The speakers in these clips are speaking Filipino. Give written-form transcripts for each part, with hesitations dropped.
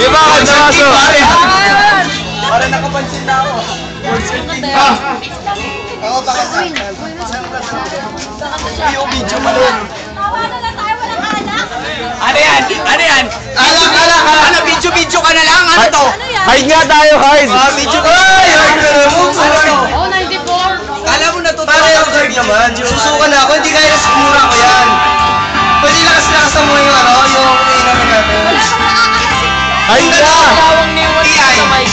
ba? Kaso. Para nakapansin na ako. Ako pa kasi. Yung video pa rin. Tawa na lang tayo, walang anak. Ano yan? Ano yan? Alak! Ano, video ka na lang? Ano to? Hide nga tayo, hide! Video ka na lang? Ano to? Oh, 94. Kala mo natutuwa Pare, ka yung guard naman. Susukan na ako, hindi kaya na sigmura ko yan. Pwede lakas-lakas mo yung ano, yung inamin natin. Wala kang makakalasin. Hide na! Tawang ni Juan TI. sa mic.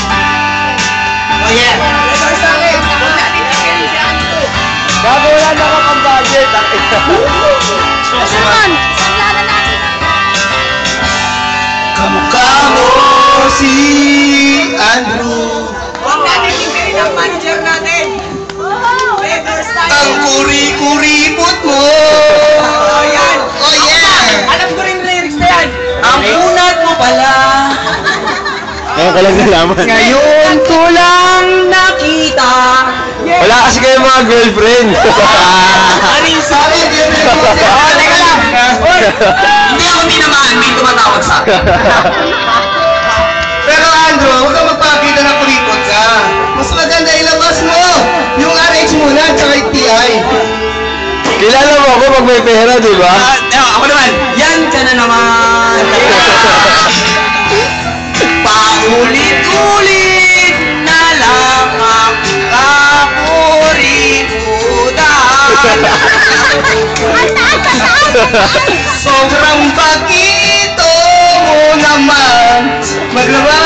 Oh yeah. Record sa akin. Huwag natin tingnan si Anto. Gago, wala na kang ang budget. Naman, sagla na natin. Kamukha mo si Andrew. Huwag natin tingnan ang manager natin. Record sa Ang akin. kuri-kuripot mo. Oh, yan. Oh yeah. Alam ko rin lyrics na yan. Ang unat mo pala. Ngayon ko lang nalaman. Ngayon ko lang nakita. Wala kasi kayo mga girlfriend. Ano yung sabi? Oh, teka lang. Oy, hindi ako tinamaan. May tumatawag sa akin. Pero Andrew, huwag kang magpakita na kuripot ka. Mas maganda ilabas mo yung RH muna at saka yung TI. Kilala mo ako pag may pera, di ba? Ako naman. Yan ka na naman. Paulit-ulit na lang ang kakuriputan. Sobrang bakito mo naman. Maglaba